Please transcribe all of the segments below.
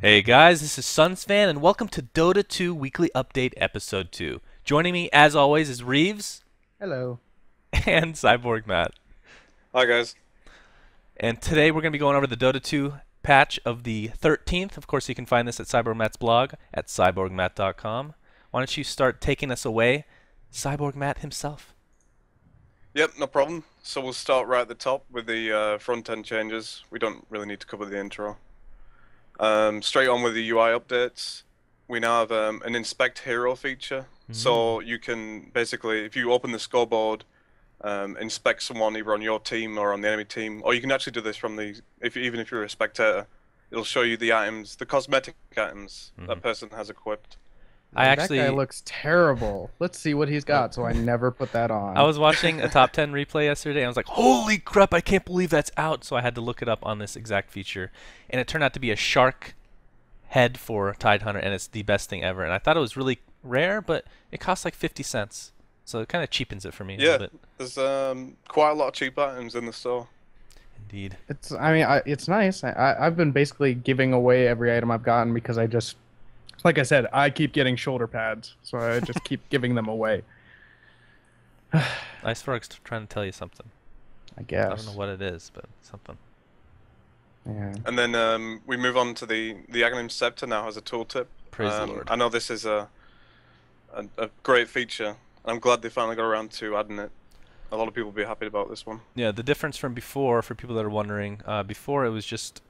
Hey guys, this is SUNSfan, and welcome to Dota 2 Weekly Update Episode 2. Joining me, as always, is Reaves Hello. and Cyborgmatt. Hi guys. And today we're going to be going over the Dota 2 patch of the 13th. Of course, you can find this at Cyborgmatt's blog at cyborgmatt.com. Why don't you start taking us away, Cyborgmatt himself? Yep, no problem. So we'll start right at the top with the front-end changes. We don't really need to cover the intro. Straight on with the UI updates. We now have an inspect hero feature. So you can basically, if you open the scoreboard, inspect someone either on your team or on the enemy team, or you can actually do this from the, even if you're a spectator, it'll show you the items, the cosmetic items that person has equipped. That guy looks terrible. Let's see what he's got, so I never put that on. I was watching a top 10 replay yesterday, and I was like, holy crap, I can't believe that's out. So I had to look it up on this exact feature. And it turned out to be a shark head for Tide Hunter, and it's the best thing ever. And I thought it was really rare, but it costs like 50 cents. So it kind of cheapens it for me a little bit. There's quite a lot of cheap items in the store. Indeed. It's nice. I've been basically giving away every item I've gotten because like I said, I keep getting shoulder pads, so I just keep giving them away. Iceberg's trying to tell you something. I guess. I don't know what it is, but something. Yeah. And then we move on to the Aghanim Scepter now has a tooltip. Praise the Lord. I know this is a great feature. I'm glad they finally got around to adding it. A lot of people will be happy about this one. Yeah, the difference from before, for people that are wondering, before it was just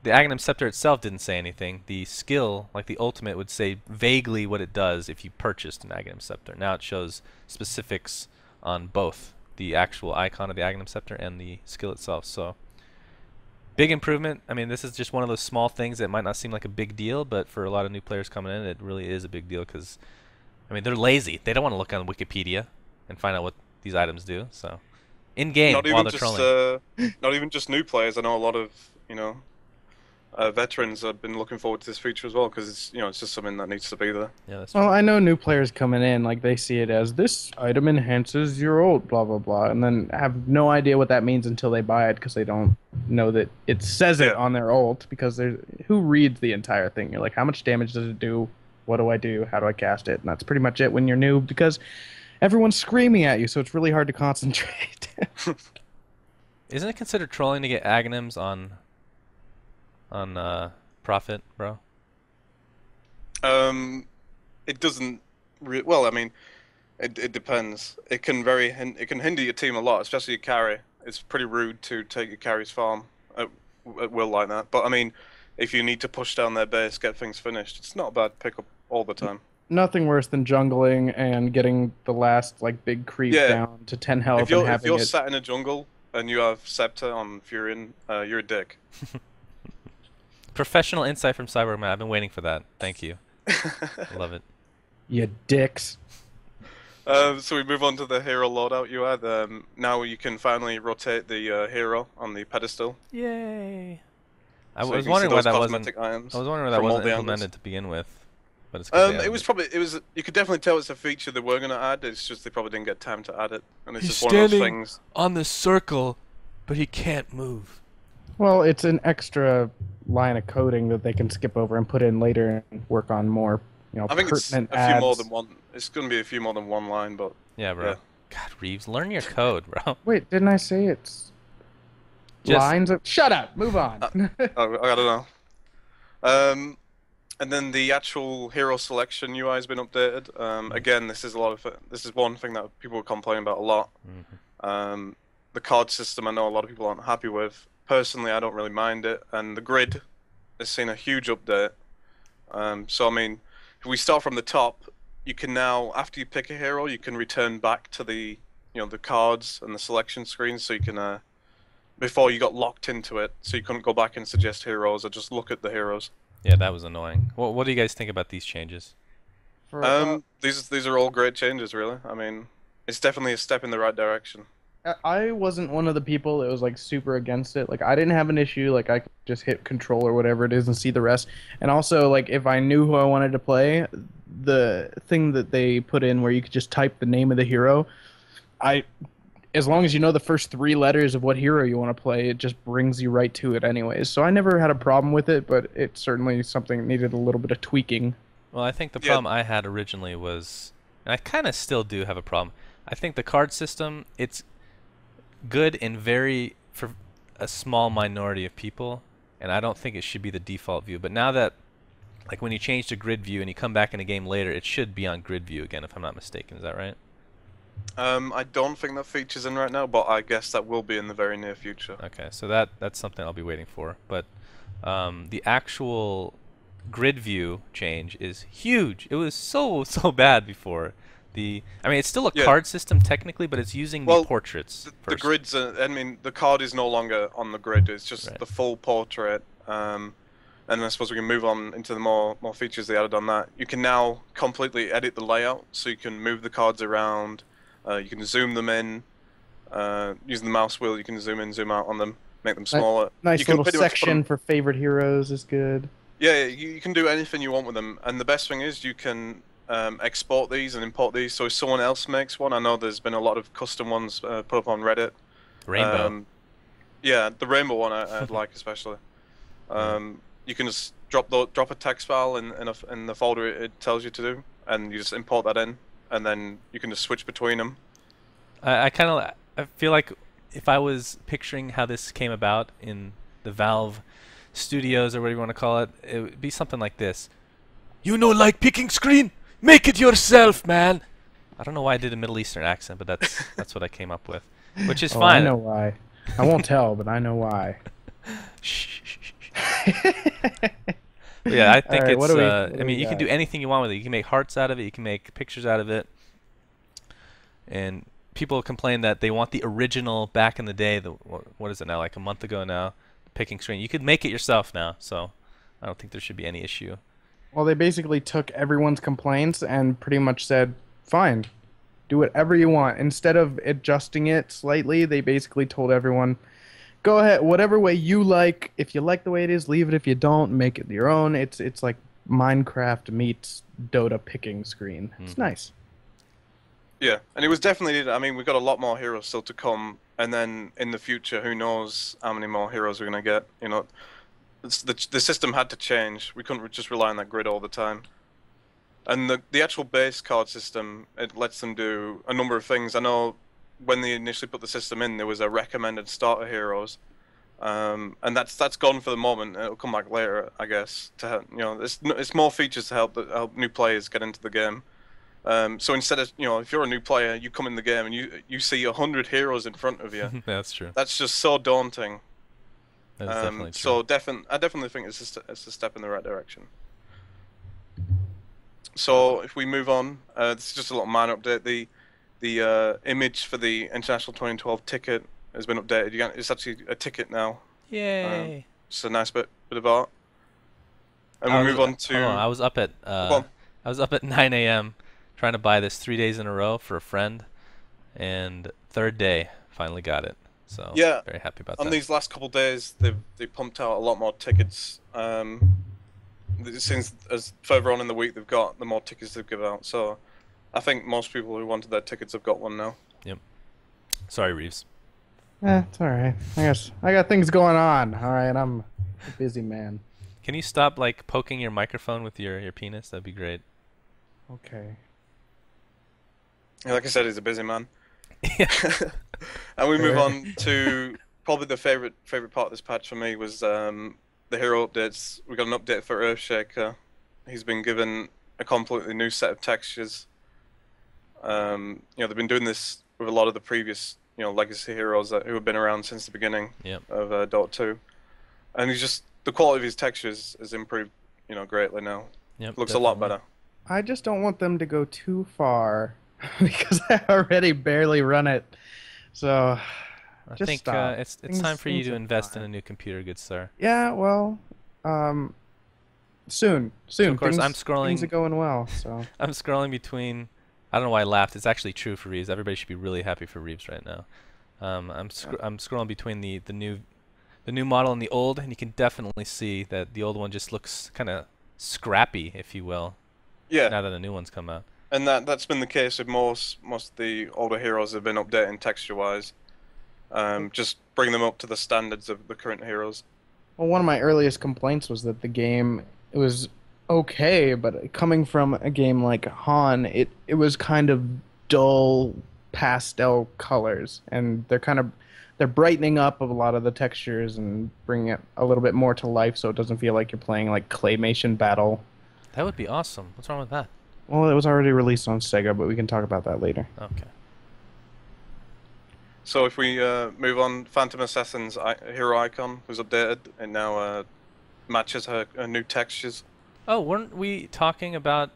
the Aghanim Scepter itself didn't say anything. The skill, like the ultimate, would say vaguely what it does if you purchased an Aghanim Scepter. Now it shows specifics on both the actual icon of the Aghanim Scepter and the skill itself. So big improvement. I mean, this is just one of those small things that might not seem like a big deal, but for a lot of new players coming in, it really is a big deal because, I mean, they're lazy. They don't want to look on Wikipedia and find out what these items do. So in game, while they're trolling. Not even just new players. I know a lot of veterans have been looking forward to this feature as well because it's just something that needs to be there. Yeah, that's true. Well, I know new players coming in, like they see it as this item enhances your ult, blah blah blah, and then have no idea what that means until they buy it because they don't know that it says it on their ult. Because who reads the entire thing? You're like, how much damage does it do? What do I do? How do I cast it? And that's pretty much it when you're new because everyone's screaming at you, so it's really hard to concentrate. Isn't it considered trolling to get Aghanims on Profit, bro? It doesn't. Well, I mean, it depends. It can hinder your team a lot, especially your carry. It's pretty rude to take your carry's farm at will like that. But I mean, if you need to push down their base, get things finished, it's not a bad pickup all the time. Nothing worse than jungling and getting the last big creep down to 10 health. If you're sat in a jungle and you have Scepter on Furion, you're a dick. Professional insight from Cyborgmatt. I've been waiting for that. Thank you. Love it. You dicks. So we move on to the hero loadout UI. Now you can finally rotate the hero on the pedestal. Yay! I So was you can wondering see why those that wasn't. cosmetic items I was wondering why that from all wasn't the implemented angles. to begin with. But it's 'cause they It was added probably you could definitely tell it's a feature they were gonna add. It's just they probably didn't get time to add it, and it's He's just one of those standing things. on the circle, but he can't move. Well, it's an extra line of coding that they can skip over and put in later and work on more, I think it's pertinent a few more ads. than one. It's gonna be a few more than one line, but Yeah, bro. Yeah. God, Reeves, learn your code, bro. Wait, didn't I say it's lines of... Shut up! Move on! I don't know. And then the actual hero selection UI has been updated. Again, this is one thing that people were complaining about a lot. The card system, I know a lot of people aren't happy with. Personally, I don't really mind it, and the grid has seen a huge update. So I mean, if we start from the top, you can now, after you pick a hero, you can return back to the the cards and the selection screen, so you can before you got locked into it, so you couldn't go back and suggest heroes or just look at the heroes. Yeah, that was annoying. Well, what do you guys think about these changes? These are all great changes, really. I mean, it's definitely a step in the right direction. I wasn't one of the people that was super against it. I didn't have an issue. I could just hit control or whatever it is and see the rest. And also, if I knew who I wanted to play, the thing that they put in where you could just type the name of the hero, as long as you know the first 3 letters of what hero you want to play, it just brings you right to it anyways. So I never had a problem with it, but it's certainly something that needed a little bit of tweaking. Well, I think the Yeah, problem I had originally was, and I kind of still do have a problem. I think the card system, it's good in very for a small minority of people, and I don't think it should be the default view. But now that, like, when you change to grid view and you come back in a game later, it should be on grid view again, if I'm not mistaken. Is that right? I don't think that feature's in right now, but I guess that will be in the very near future. Okay, so that's something I'll be waiting for. But the actual grid view change is huge. It was so bad before. I mean, it's still a Yeah. card system technically, but it's using the Well, portraits the first. grids are, I mean, the card is no longer on the grid. It's just Right. the full portrait. And I suppose we can move on into the more features they added on that. You can now completely edit the layout, so you can move the cards around. You can zoom them in. Using the mouse wheel, you can zoom in, zoom out on them, make them smaller. Nice You can little pretty much put section 'em- for favorite heroes is good. Yeah, you can do anything you want with them. And the best thing is you can export these and import these. So if someone else makes one, I know there's been a lot of custom ones put up on Reddit. Rainbow. Yeah, the rainbow one I'd like especially. You can just drop a text file in the folder it tells you to do, and you just import that in, and then you can just switch between them. I feel like if I was picturing how this came about in the Valve studios or whatever you want to call it, it would be something like this. You know, like picking screen? Make it yourself, man. I don't know why I did a Middle Eastern accent, but that's what I came up with, which is Oh, fine. I know why. I won't tell, but I know why. Shh, shh, shh, shh. But yeah, I think Alright, it's. what do we I mean, you can got? do anything you want with it. You can make hearts out of it. You can make pictures out of it. And people complain that they want the original back in the day. What is it now? Like a month ago now. Picking screen. You could make it yourself now, so I don't think there should be any issue. Well, they basically took everyone's complaints and pretty much said, fine, do whatever you want. Instead of adjusting it slightly, they basically told everyone, go ahead, whatever way you like. If you like the way it is, leave it. If you don't, make it your own. It's like Minecraft meets Dota picking screen. It's nice. Yeah, and it was definitely. I mean, we've got a lot more heroes still to come, and then in the future, who knows how many more heroes we're gonna get? You know, the system had to change. We couldn't just rely on that grid all the time. And the actual base card system, it lets them do a number of things. I know when they initially put the system in, there was a recommended starter heroes, and that's gone for the moment. It'll come back later, I guess. To help, you know, it's more features to help new players get into the game. So instead of, you know, if you're a new player, you come in the game and you see 100 heroes in front of you. That's true. That's just so daunting. That's definitely true. So I definitely think it's a step in the right direction. So if we move on, this is just a little minor update. The image for the International 2012 ticket has been updated. It's actually a ticket now. Yay! It's a nice bit of art. And we move on to. Hold on, I was up at Go on. 9 a.m. trying to buy this 3 days in a row for a friend, and third day finally got it. So Yeah, very happy about on that. these last couple of days, they pumped out a lot more tickets. Since as further on in the week they've got, the more tickets they've given out. So I think most people who wanted their tickets have got one now. Yep. Sorry, Reeves. It's all right. I got things going on. All right, I'm a busy man. Can you stop like poking your microphone with your penis? That'd be great. Okay. Yeah, like I said, he's a busy man. Yeah. And we move on to probably the favorite part of this patch for me was the hero updates. We got an update for Earthshaker. He's been given a completely new set of textures. You know, they've been doing this with a lot of the previous, you know, legacy heroes who have been around since the beginning of Dota 2. And the quality of his textures has improved, you know, greatly now. Yep. Looks a lot better. I just don't want them to go too far because I already barely run it. So I just think stop. it's Things- time for you things to are invest in fine. a new computer, good sir. Yeah, well, soon. So of course, things, I'm scrolling. Things are going well. So I'm scrolling between. I don't know why I laughed. It's actually true for Reeves. Everybody should be really happy for Reeves right now. I'm scrolling between the new model and the old, and you can definitely see that the old one just looks kind of scrappy, if you will. Yeah. Now that the new one's come out. And that's been the case with most of the older heroes have been updating texture-wise. Just bring them up to the standards of the current heroes. Well, one of my earliest complaints was that the game it was okay, but coming from a game like Han, it was kind of dull pastel colors, and they're brightening up a lot of the textures and bringing it a little bit more to life, so it doesn't feel like you're playing like claymation battle. That would be awesome. What's wrong with that? Well, it was already released on Sega, but we can talk about that later. Okay. So if we move on, Phantom Assassin's hero icon was updated and now matches her new textures. Oh, weren't we talking about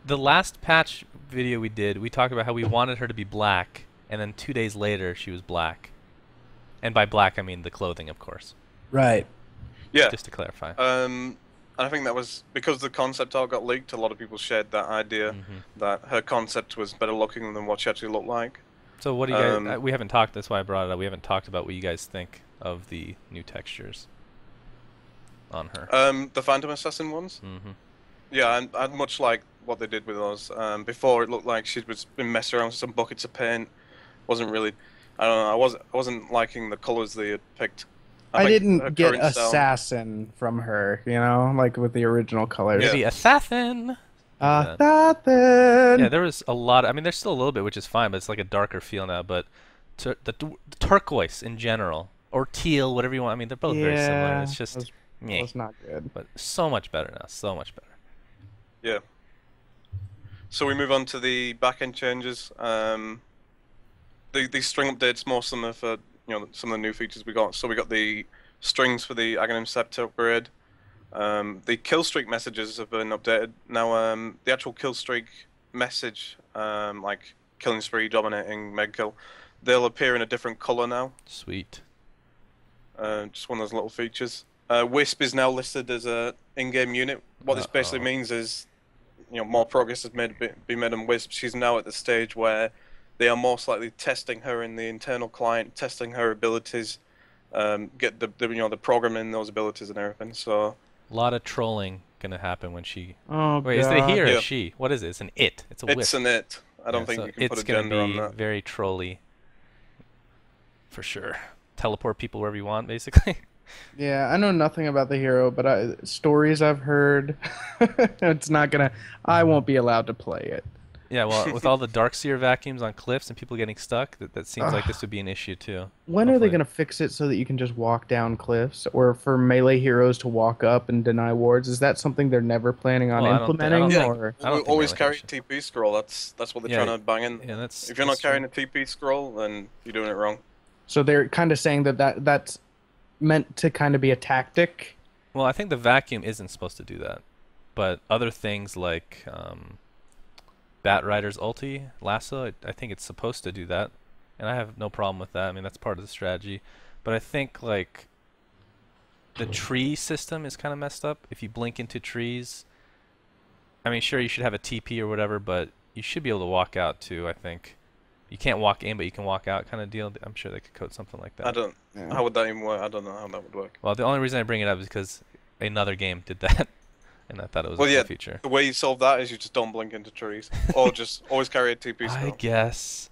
the last patch video we did? We talked about how we wanted her to be black, and then 2 days later she was black. And by black, I mean the clothing, of course. Right. Yeah. Just to clarify. And I think that was because the concept art got leaked. A lot of people shared that idea that her concept was better looking than what she actually looked like. So what do you guys? We haven't talked. That's why I brought it up. We haven't talked about what you guys think of the new textures on her. The Phantom Assassin ones. Yeah, and I'd much like what they did with those. Before it looked like she'd been messing around with some buckets of paint. Wasn't really. I don't know. I wasn't liking the colors they had picked. I think her didn't get current style- assassin from her, you know, like with the original colors. The assassin. Assassin. Yeah, there was a lot. I mean, there's still a little bit, which is fine, but it's like a darker feel now. But the turquoise in general, or teal, whatever you want. I mean, they're both very similar. It's just meh. It's not good. But so much better now. So much better. Yeah. So we move on to the back-end changes. The string updates, most of them are for some of the new features we got. So we got the strings for the Aghanim Scepter upgrade. The kill streak messages have been updated. Now the actual kill streak message, like killing spree, dominating, meg kill, they'll appear in a different color now. Sweet. Just one of those little features. Wisp is now listed as a in-game unit. What this basically means is, more progress has been made on Wisp. She's now at the stage where they are most likely testing her in the internal client, testing her abilities, get the programming those abilities and everything. So a lot of trolling gonna happen when she. Oh, wait, is it a he or a she? What is it? It's an it. It's a wisp. It's an it. I don't think so you can put a gender on that. It's gonna be very trolly. For sure. Teleport people wherever you want, basically. Yeah, I know nothing about the hero, but stories I've heard, it's not gonna. I won't be allowed to play it. Yeah, well, with all the Darkseer vacuums on cliffs and people getting stuck, that seems like this would be an issue too. When are they going to fix it so that you can just walk down cliffs, or for melee heroes to walk up and deny wards? Is that something they're never planning on implementing? Or always carry TP scroll. That's what they're trying to bang in. Yeah, that's. If you're not carrying a TP scroll, then you're doing it wrong. So they're kind of saying that's meant to kind of be a tactic. Well, I think the vacuum isn't supposed to do that, but other things like. Batrider's ulti, lasso, I think it's supposed to do that, and I have no problem with that. I mean, that's part of the strategy, but I think like the tree system is kind of messed up. If you blink into trees, I mean, sure you should have a TP or whatever, but you should be able to walk out too. I think you can't walk in, but you can walk out, kind of deal. I'm sure they could code something like that. I don't. Yeah. How would that even work? I don't know how that would work. Well, the only reason I bring it up is because another game did that. And I thought it was a good feature. The way you solve that is you just don't blink into trees, or just always carry a TP scroll. I guess.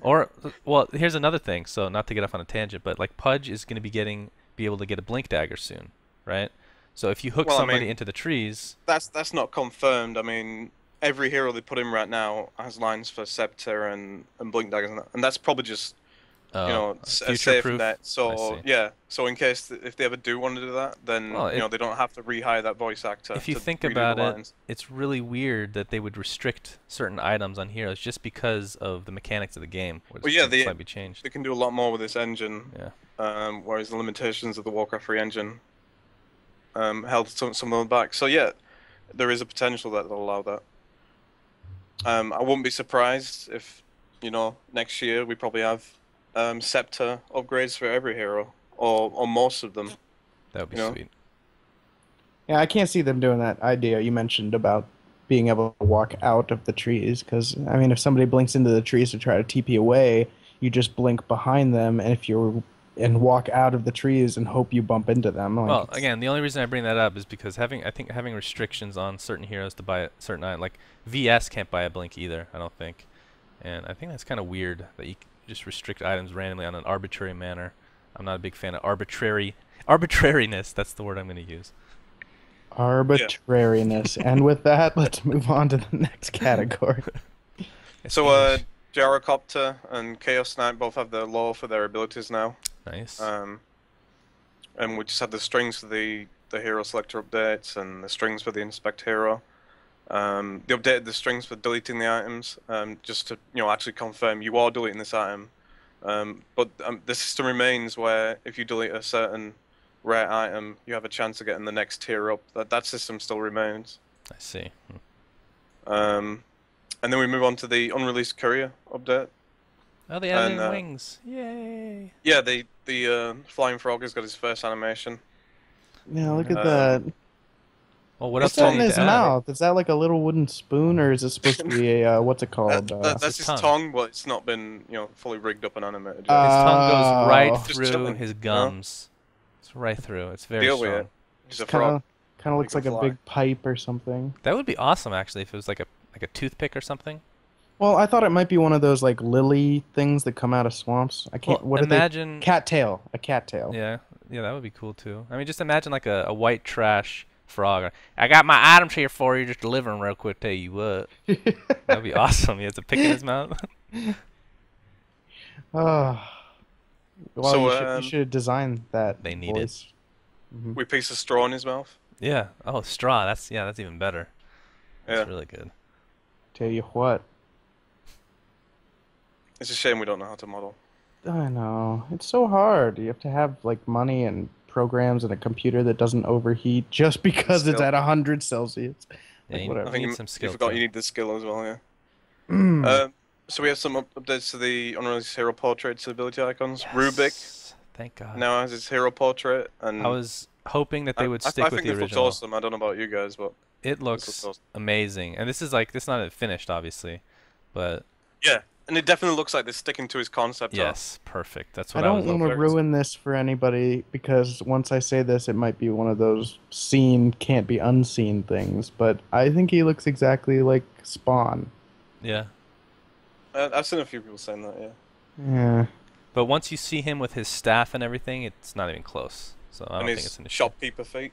Or, well, here's another thing. So, not to get off on a tangent, but like Pudge is going to be able to get a blink dagger soon, right? So if you hook somebody into the trees, that's not confirmed. I mean, every hero they put in right now has lines for Scepter and blink daggers, and that's probably just. A safe net. So yeah. So in case if they ever do want to do that, then they don't have to rehire that voice actor. If you think about it, it's really weird that they would restrict certain items on heroes just because of the mechanics of the game. Well, yeah, they can do a lot more with this engine. Yeah. Whereas the limitations of the Warcraft 3 engine held some of them back. So yeah, there is a potential that they'll allow that. I wouldn't be surprised if next year we probably have. Scepter upgrades for every hero, or most of them. That would be sweet. Yeah, I can't see them doing that idea you mentioned about being able to walk out of the trees, because, I mean, if somebody blinks into the trees to try to TP away, you just blink behind them, and if you're and walk out of the trees and hope you bump into them. Like, Well, again, the only reason I bring that up is because I think having restrictions on certain heroes to buy a certain item, like VS can't buy a blink either, I don't think. And I think that's kind of weird that you just restrict items randomly on an arbitrary manner. I'm not a big fan of arbitrariness. That's the word I'm going to use. arbitrariness. And with that, let's move on to the next category. So, Gyrocopter and Chaos Knight both have the lore for their abilities now. Nice. And we just had the strings for the hero selector updates and the strings for the inspect hero. They updated the strings for deleting the items, just to actually confirm you are deleting this item. But the system remains where if you delete a certain rare item, you have a chance of getting the next tier up. That system still remains. I see. And then we move on to the unreleased Courier update. Oh, they added in wings. Yay. Yeah, the flying frog has got his first animation. Yeah, look at that. Well, what What's else do that I in need his to add? mouth? Is that like a little wooden spoon, or is it supposed to be a what's it called? That's his tongue. tongue, but it's not been fully rigged up and animated yet. His tongue goes right Just through chilling, his you know? gums. It's right through. It's very Deal with strong. it. He's a frog. Kind of looks can like a fly. big pipe or something. That would be awesome, actually, if it was like a toothpick or something. Well, I thought it might be one of those like lily things that come out of swamps. I can't. Well, what are imagine. they? Cattail. A cattail. Yeah, that would be cool too. I mean, just imagine like a white trash frog. I got my items here for you, just delivering real quick. Tell you what, that'd be awesome. He has a pick in his mouth. Oh. Well, So, you should have designed that. They need voice. We piece of straw in his mouth. Yeah. Oh, straw. That's even better. That's Yeah. really good. Tell you what. It's a shame we don't know how to model. I know. It's so hard. You have to have like money and programs and a computer that doesn't overheat just because it's Skill. at 100 Celsius. Yeah, Like, you whatever. I think need some skill. you forgot too. you need the skill as well, yeah. Mm. So we have some updates to the unreleased hero portraits ability icons. Yes. Rubik Thank God. now has his hero portrait, and I was hoping that they would I stick with think the this looks original. awesome. I don't know about you guys, but It looks looks awesome. amazing, and this is not finished, obviously, but yeah, and it definitely looks like they're sticking to his concept. art. yes, perfect. That's I what I was don't want looking to for. ruin this for anybody because once I say this, it might be one of those seen can't be unseen things. But I think he looks exactly like Spawn. Yeah. I've seen a few people saying that. Yeah. Yeah. But once you see him with his staff and everything, it's not even close. So I And don't think his it's an issue. shopkeeper feet.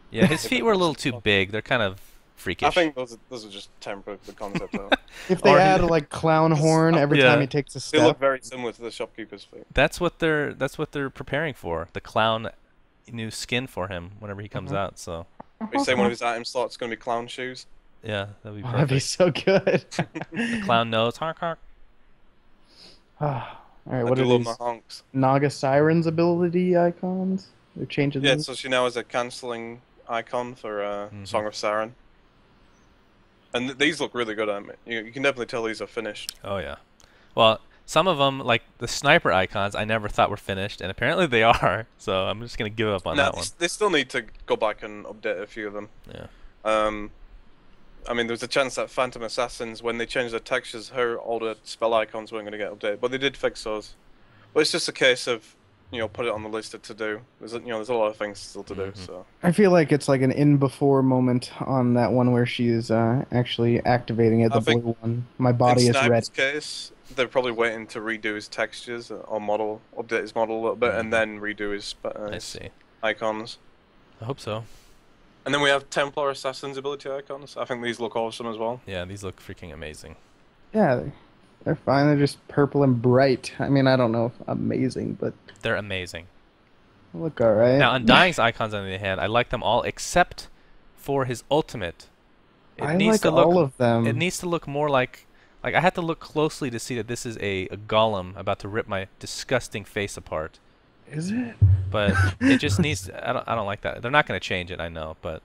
Yeah, his feet were a little too big. They're kind of freakish. I think those are just temporary for the concept art. If they Or he- add like clown horn every Yeah. time he takes a They look step, very similar to the shopkeeper's feet. that's what they're preparing for. The clown new skin for him whenever he comes out. So Are you saying one of his item slots is going to be clown shoes? yeah, that'd be oh, that'd be perfect. so good. The clown nose, honk honk. All right, I what do are love these my honks. Naga Siren's ability icons? They're changing Yeah, these. so she now has a cancelling icon for Song of Siren. And these look really good. I mean, you can definitely tell these are finished. Oh yeah. Well, some of them, like the sniper icons, I never thought were finished, and apparently they are. So I'm just gonna give up on Now, that one. they still need to go back and update a few of them. Yeah. I mean, there's a chance that Phantom Assassins, when they changed their textures, her older spell icons weren't going to get updated, but they did fix those. But it's just a case of, put it on the list of to do. There's a lot of things still to do. So I feel like it's like an in before moment on that one where she's actually activating it. I The think blue one. My body in is Sniper's ready. case, they're probably waiting to redo his textures or update his model a little bit, and then redo his, I his see. icons. I hope so. And then we have Templar Assassin's ability icons. I think these look awesome as well. Yeah, these look freaking amazing. Yeah, they're fine. They're just purple and bright. I mean, I don't know if amazing, but They're amazing. they look all right. Now, Undying's icons, on the other hand, I like them all except for his ultimate. It I needs like to look. all of them. It needs to look more like I had to look closely to see that this is a golem about to rip my disgusting face apart. Is it? But it just needs. I don't like that. They're not going to change it, I know, but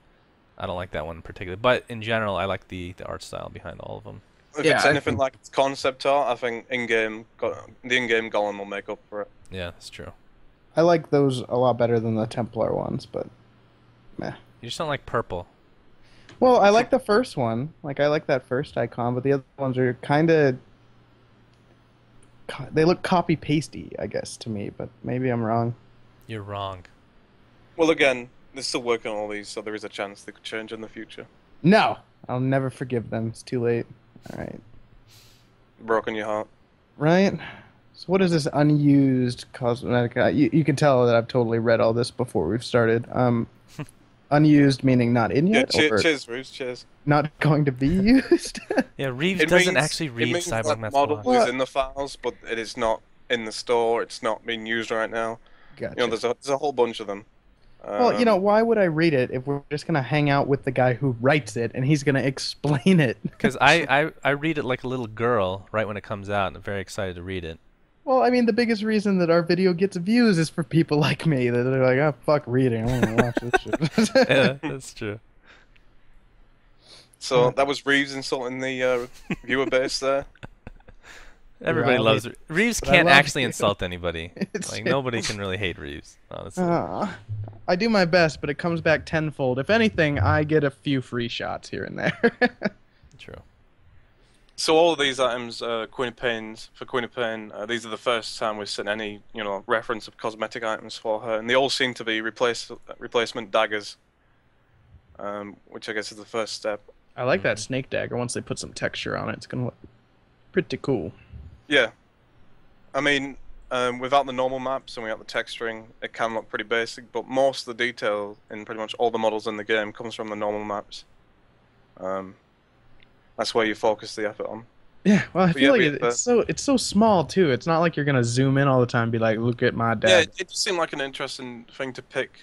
I don't like that one in particular. But in general, I like the art style behind all of them. If Yeah, it's I anything think- like its concept art, I think the in-game golem will make up for it. Yeah, that's true. I like those a lot better than the Templar ones, but meh. You just don't like purple. Well, I like the first one. Like I like that first icon, but the other ones are kind of they look copy pasty, I guess, to me, but maybe I'm wrong. You're wrong. Well, again, they're still working on all these, so there is a chance they could change in the future. No, I'll never forgive them. It's too late. All right. Broken your heart. Right? So what is this unused cosmetic? You can tell that I've totally read all this before we've started. Unused meaning not in Yeah, yet, or cheers, Reaves, cheers. not going to be used? Yeah, Reaves It doesn't means- actually it read means that Cyborgmatt's model blog. is in the files, but it is not in the store. It's not being used right now. Gotcha. You know, there's a whole bunch of them. Well, you know, why would I read it if we're just gonna hang out with the guy who writes it and he's gonna explain it? Because I read it like a little girl right when it comes out, and I'm very excited to read it. Well, I mean, the biggest reason that our video gets views is for people like me that are like, "Oh, fuck reading. I want to watch this shit." Yeah, that's true. So that was Reaves insulting the viewer base there. Everybody Yeah, I loves mean, Reaves. but I Can't love actually you. insult anybody. It's Like true. nobody can really hate Reaves, honestly. I do my best, but it comes back tenfold. If anything, I get a few free shots here and there. True. So all of these items, Queen of Pains, for Queen of Pain, these are the first time we've seen any, reference of cosmetic items for her, and they all seem to be replacement daggers, which I guess is the first step. I like that snake dagger. Once they put some texture on it, it's gonna look pretty cool. Yeah, I mean, without the normal maps and without the texturing, it can look pretty basic, but most of the detail in pretty much all the models in the game comes from the normal maps. That's where you focus the effort on. Yeah, well, I But feel yeah, like we- it's so small too. It's not like you're gonna zoom in all the time and be like, "Look at my Yeah, dad." it just seemed like an interesting thing to pick,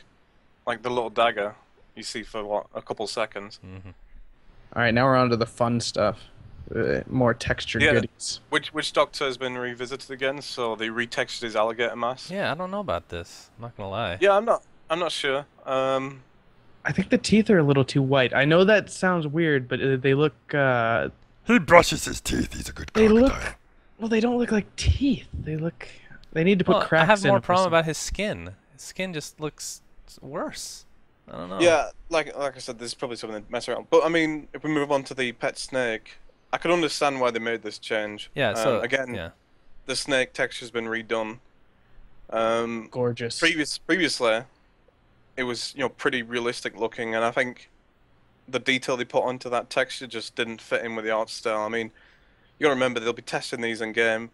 like the little dagger you see for what, a couple seconds. Hmm. All right, now we're on to the fun stuff. More textured Yeah. goodies. Which Doctor has been revisited again, so they retextured his alligator mask. Yeah, I don't know about this. I'm not gonna lie. Yeah, I'm not sure. I think the teeth are a little too white. I know that sounds weird, but they look. He brushes his teeth. He's a good They crocodile. look. Well, they don't look like teeth. They look. They need to put Well, cracks I have in more them for problem some- about his skin. His skin just looks worse. I don't know. Yeah, like I said, there's probably something to mess around. But I mean, if we move on to the pet snake, I can understand why they made this change. Yeah. So again, yeah. the snake texture's been redone. Gorgeous. Previously, it was pretty realistic looking, and I think the detail they put onto that texture just didn't fit in with the art style. I mean, you gotta remember they'll be testing these in game,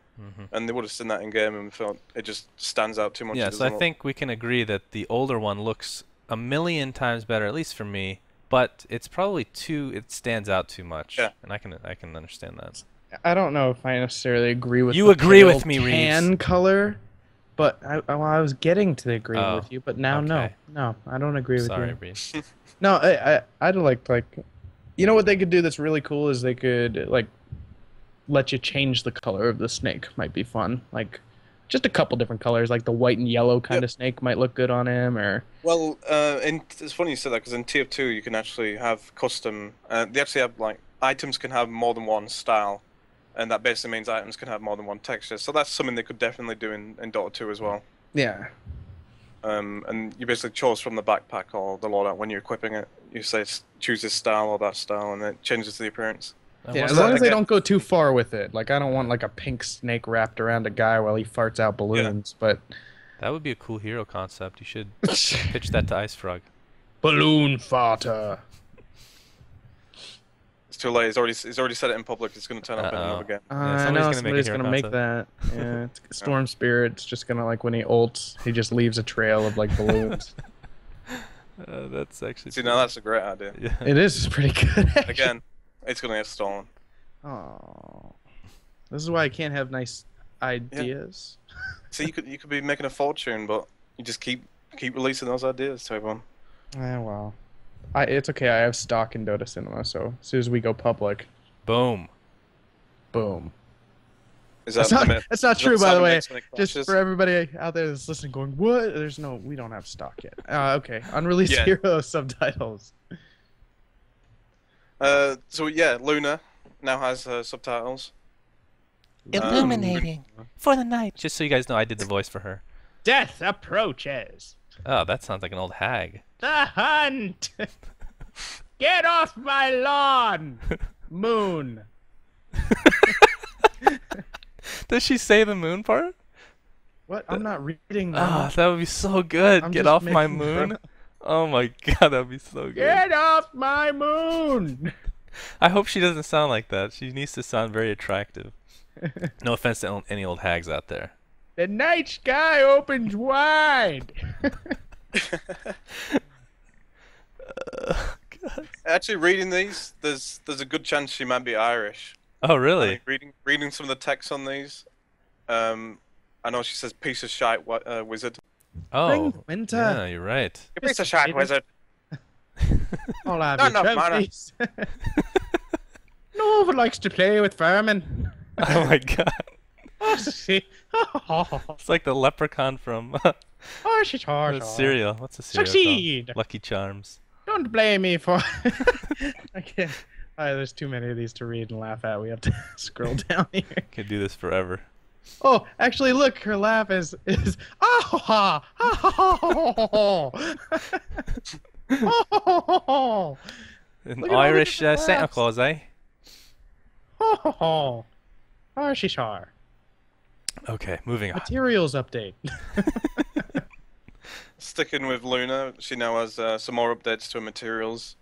and they would have seen that in game and felt it just stands out too much. Yeah. It So I doesn't think we can agree that the older one looks a million times better, at least for me. But it's probably it stands out too much. Yeah. And I can understand that. I don't know if I necessarily agree with You the agree with pale me, Reeves. tan color, but I was getting to agree Oh, with you, but now okay. no, I don't agree with Sorry, you. Reese. No, I'd like, you know what they could do that's really cool is they could like let you change the color of the snake. Might be fun, like just a couple different colors, like the white and yellow kind of snake might look good on him, or Well, it's funny you said that because in Tier 2 you can actually have custom. They actually have items can have more than one style, and that basically means items can have more than one texture. So that's something they could definitely do in Dota 2 as well. yeah. And you basically chose from the backpack or the loadout when you're equipping it. You say choose this style or that style, and it changes the appearance. I Yeah, as wonder- long as they again- don't go too far with it. Like I don't want like a pink snake wrapped around a guy while he farts out balloons, but that would be a cool hero concept. You should pitch that to Ice Frog. balloon farter. It's too late. He's already said it in public. It's going to turn up in Uh-oh. another game. Yeah, I somebody's know gonna make a somebody's hero gonna make that. Yeah, it's Storm Spirit's just gonna like when he ults, he just leaves a trail of like balloons. That's actually. See, now that's a great idea. Yeah. It is pretty good. Actually. Again, it's going to get stolen. Oh, this is why I can't have nice ideas. See, you could be making a fortune, but you just keep releasing those ideas to everyone. Well, it's okay. I have stock in Dotacinema, so as soon as we go public, Boom. boom. Is That's that not, limit? that's not Does that true, by sound the way. makes any Just clashes? for everybody out there that's listening, going, "What? We don't have stock yet." Okay, unreleased Yeah. hero subtitles. So yeah, Luna now has subtitles. Illuminating for the night. Just so you guys know, I did the voice for her. Death approaches. Oh, that sounds like an old hag. The hunt. Get off my lawn, Moon. Does she say the moon part? What? I'm not reading Ah, that. that would be so good. I'm Get just off my making moon. Oh my god, that would be so good. Get off my moon! I hope she doesn't sound like that. She needs to sound very attractive. No offense to any old hags out there. The night sky opens wide. God. Actually, reading these, there's a good chance she might be Irish. Oh I really? mean, reading some of the text on these, I know she says piece of shite wizard. Oh, winter. yeah, you're right. You piece of shite wizard. I'll have Not your enough mana. trophies. No one likes to play with vermin. Oh my god. Oh, see. It's like the leprechaun from Oh, she's the hard. cereal. What's the cereal Succeed. called? Lucky Charms. Don't blame me for. I can't. There's too many of these to read and laugh at. We have to scroll down here. Could do this forever. Oh, actually, look, her laugh is oh ha ha ha. An Look at all the Irish different Santa laughs. Claus, eh? Oh, she's hard. Okay, moving on. Materials update. Sticking with Luna, she now has some more updates to her materials.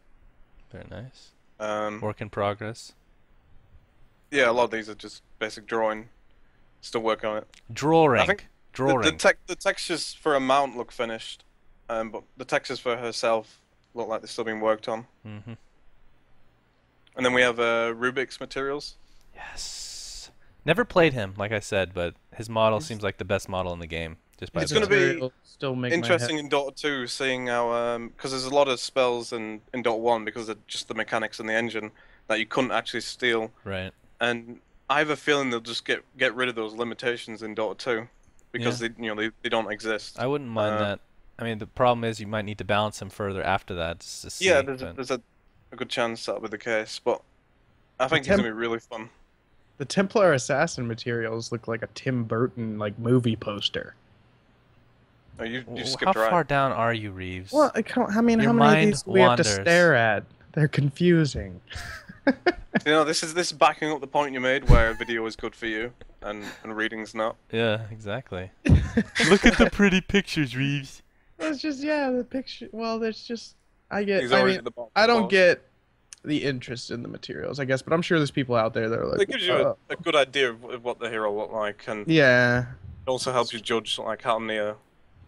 Very nice. Um, Work in progress. yeah, a lot of these are just basic drawing. Still working on it. Drawing. I think Drawing. The textures for a mount look finished, but the textures for herself look like they're still being worked on. Mm-hmm. And then we have Rubik's materials. Yes. Never played him, like I said, but his model seems like the best model in the game. Just by It's the gonna be Materials still make Interesting in Dota 2, seeing how because there's a lot of spells in Dota 1 because of just the mechanics and the engine that you couldn't actually steal, Right. and I have a feeling they'll just get rid of those limitations in Dota 2 because they don't exist. I wouldn't mind that. I mean, the problem is you might need to balance him further after that. Just to see, Yeah, but- there's a good chance that'll be the case, but I think it's gonna be really fun. The Templar Assassin materials look like a Tim Burton movie poster. Oh, you How skipped right. far down are you, Reeves? Well, how many Your of mind these do we have to wanders. stare at? They're confusing. This is backing up the point you made where video is good for you and reading's not. Yeah, exactly. Look at the pretty pictures, Reeves. It's just the picture. Well, there's just I get. He's I already mean, at the bottom I of the don't post. get the interest in the materials, I guess, but I'm sure there's people out there that are like. It gives you a good idea of what the hero look like, and Yeah. it also helps you judge like how near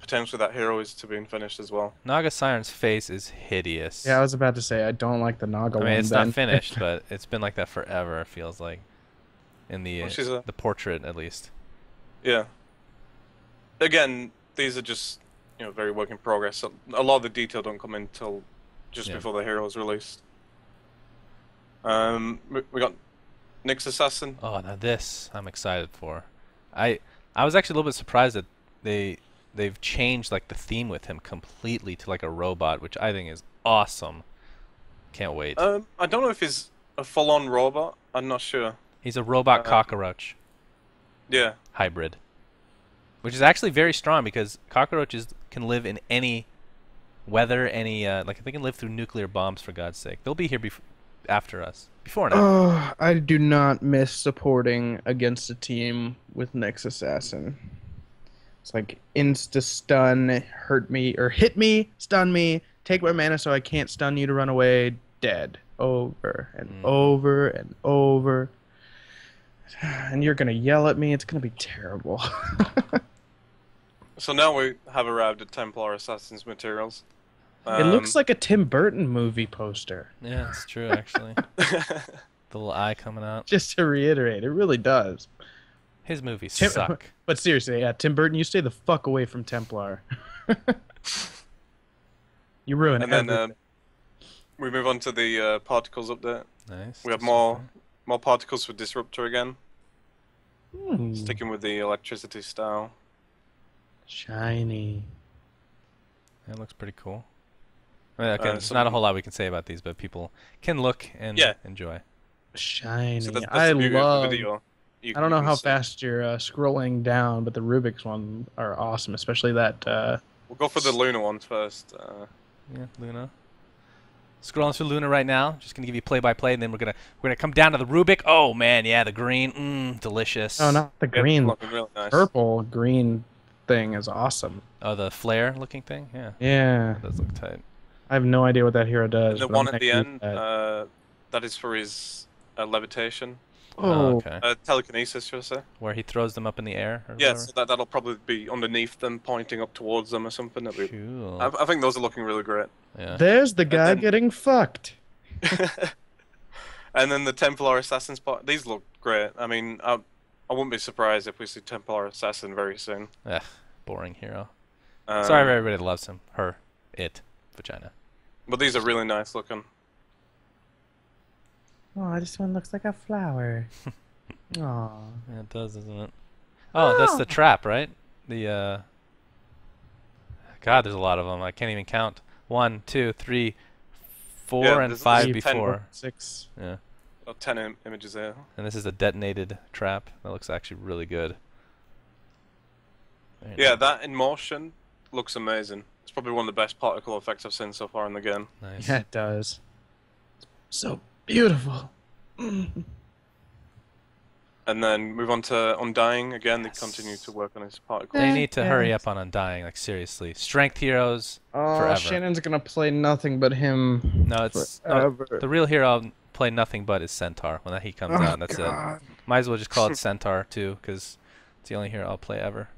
potentially that hero is to being finished as well. Naga Siren's face is hideous. Yeah, I was about to say I don't like the Naga I one. mean, it's then. not finished, but it's been like that forever, it feels like. In the Well, she's a- the portrait, at least. Yeah. Again, these are just very work in progress. So a lot of the detail don't come in till just Yeah. before the hero is released. We got Nyx Assassin. Oh, now this I'm excited for. I was actually a little bit surprised that they've changed like the theme with him completely to like a robot, which I think is awesome. Can't wait. I don't know if he's a full-on robot. I'm not sure. He's a robot cockroach Yeah. hybrid, which is actually very strong because cockroaches can live in any weather, any like they can live through nuclear bombs, for God's sake. They'll be here after us, before and after. Oh, I do not miss supporting against a team with Nyx Assassin. It's like insta stun, hurt me or hit me, stun me, take my mana so I can't stun you to run away, dead. Over and over and over. And you're gonna yell at me, it's gonna be terrible. So now we have arrived at Templar Assassin's materials. It looks like a Tim Burton movie poster. Yeah, it's true actually. The little eye coming out. Just to reiterate, it really does. His movies Tim- suck. But seriously, yeah, Tim Burton, you stay the fuck away from Templar. You ruin And then everything. we move on to the particles update. Nice. We have more particles for Disruptor again, Hmm, sticking with the electricity style. shiny. It looks pretty cool. I mean, again, there's some- not a whole lot we can say about these, but people can look and Yeah. enjoy. Shiny. So that's I the beauty of the love. video. I don't know how fast you're scrolling down, but the Rubik's one are awesome, especially that. We'll go for the Luna ones first. Yeah, Luna. Scrolling through Luna right now. Just gonna give you play-by-play, and then we're gonna come down to the Rubik. Oh man, yeah, the green, delicious. Oh, not the It's green. looking really nice. Purple green thing is awesome. Oh, the flare-looking thing. Yeah. Yeah. That does look tight. I have no idea what that hero does. And the but I'm one at gonna the use end, that. that is for his levitation. Oh, okay. Telekinesis, should I say? Where he throws them up in the air. Or Yeah, whatever? so that'll probably be underneath them, pointing up towards them or something. Cool. I think those are looking really great. Yeah. there's the guy then- getting fucked. And then the Templar Assassin spot. These look great. I mean, I wouldn't be surprised if we see Templar Assassin very soon. Ugh, boring hero. Um, Sorry for everybody that loves him. Her. It. Vagina. But these are really nice looking. Oh, this one looks like a flower. Aw. Yeah, it does, doesn't it? Oh, that's the trap, right? The, God, there's a lot of them. I can't even count. 1, 2, 3, 4, Yeah, and there's 5 10 before. 6. Yeah. Oh, 10 images there. And this is a detonated trap. That looks actually really good. Very Yeah, nice. that in motion looks amazing. It's probably one of the best particle effects I've seen so far in the game. Nice. Yeah, it does. So beautiful. And then move on to Undying. Again, Yes. they continue to work on his particle. They need to hurry up on Undying, like seriously. Strength heroes Oh, forever. Shannon's gonna play nothing but him. No, it's no, forever. the real hero I'll play nothing but is Centaur when he comes out. That's it. Might as well just call it Centaur too, because it's the only hero I'll play ever.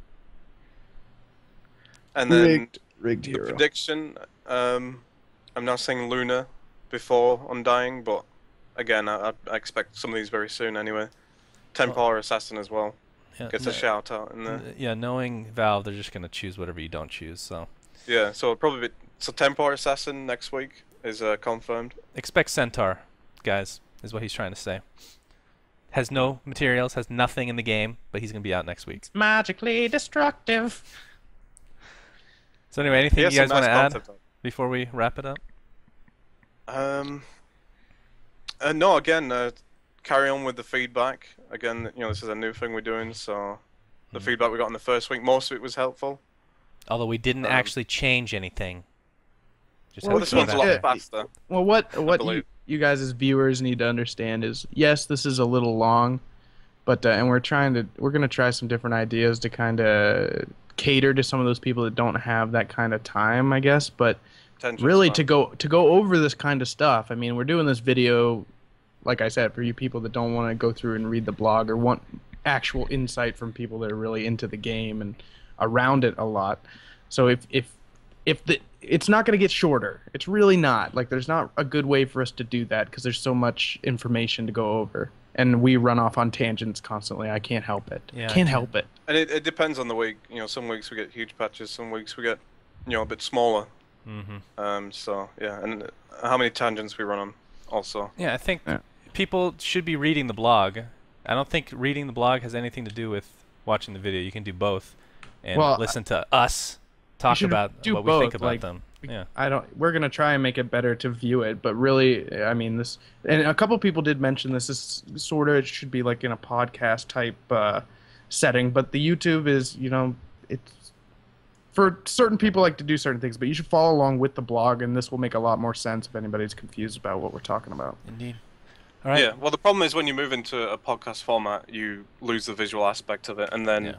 And then Rigged the prediction. I'm not saying Luna before Undying, but again, I expect some of these very soon anyway. Templar Assassin as well. Yeah, Gets a shout out in there. yeah, knowing Valve, they're just gonna choose whatever you don't choose. So Yeah, so it'll probably be, so Templar Assassin next week is confirmed. expect Centaur, guys, is what he's trying to say. Has no materials, has nothing in the game, but he's gonna be out next week. Magically destructive. So anyway, anything He you has guys some want to nice add concept art. before we wrap it up? No, again, carry on with the feedback. Again, this is a new thing we're doing, so the feedback we got in the first week, most of it was helpful. Although we didn't actually change anything. Just Well, have This to one's say a that. lot Yeah. faster. Well, what believe. you guys as viewers need to understand is, yes, this is a little long, but and we're gonna try some different ideas to kind of cater to some of those people that don't have that kind of time, I guess. But Attention really, span. to go over this kind of stuff, I mean, we're doing this video, like I said, for you people that don't want to go through and read the blog or want actual insight from people that are really into the game and around it a lot. So if it's not going to get shorter. It's really not. Like, there's not a good way for us to do that because there's so much information to go over. And we run off on tangents constantly. I can't help it. Yeah, Can't help it. And it depends on the week. Some weeks we get huge patches, some weeks we get, a bit smaller. So, yeah, and how many tangents we run on also. Yeah, I think Yeah. people should be reading the blog. I don't think reading the blog has anything to do with watching the video. You can do both and Well, listen to us talk should about do what we think both, about like, them. Yeah. We're gonna try and make it better to view it, but really, I mean, this, and a couple people did mention this is sort of, it should be like in a podcast type setting, but the YouTube is, it's for certain people like to do certain things, but you should follow along with the blog, and this will make a lot more sense if anybody's confused about what we're talking about. Indeed. All right. Yeah, well, the problem is when you move into a podcast format, you lose the visual aspect of it, and then Yeah.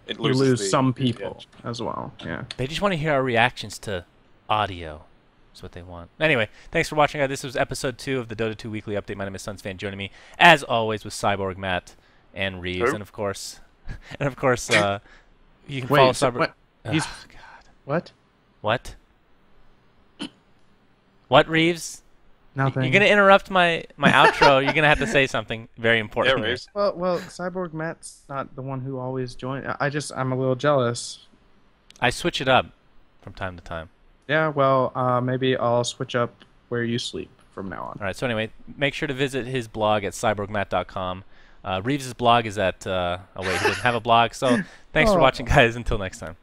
it You loses lose the- some the people edge. as well. Yeah. They just want to hear our reactions to audio. That's what they want. Anyway, thanks for watching, guys. This was episode 2 of the Dota 2 Weekly Update. My name is SUNSfan. Joining me, as always, with Cyborgmatt and Reaves, Who? and of course, you can follow Wait, so Cyborg. what? He's Ah, God. what? What? What, Reaves? Nothing. You're gonna interrupt my outro. You're gonna have to say something very important. Yeah, here. Reaves. Well, Cyborg Matt's not the one who always joins. I'm a little jealous. I switch it up from time to time. Yeah, well, maybe I'll switch up where you sleep from now on. All right. So anyway, make sure to visit his blog at cyborgmatt.com. Reeves' blog is at. Oh wait, he doesn't have a blog. So thanks for Oh. watching, guys. Until next time.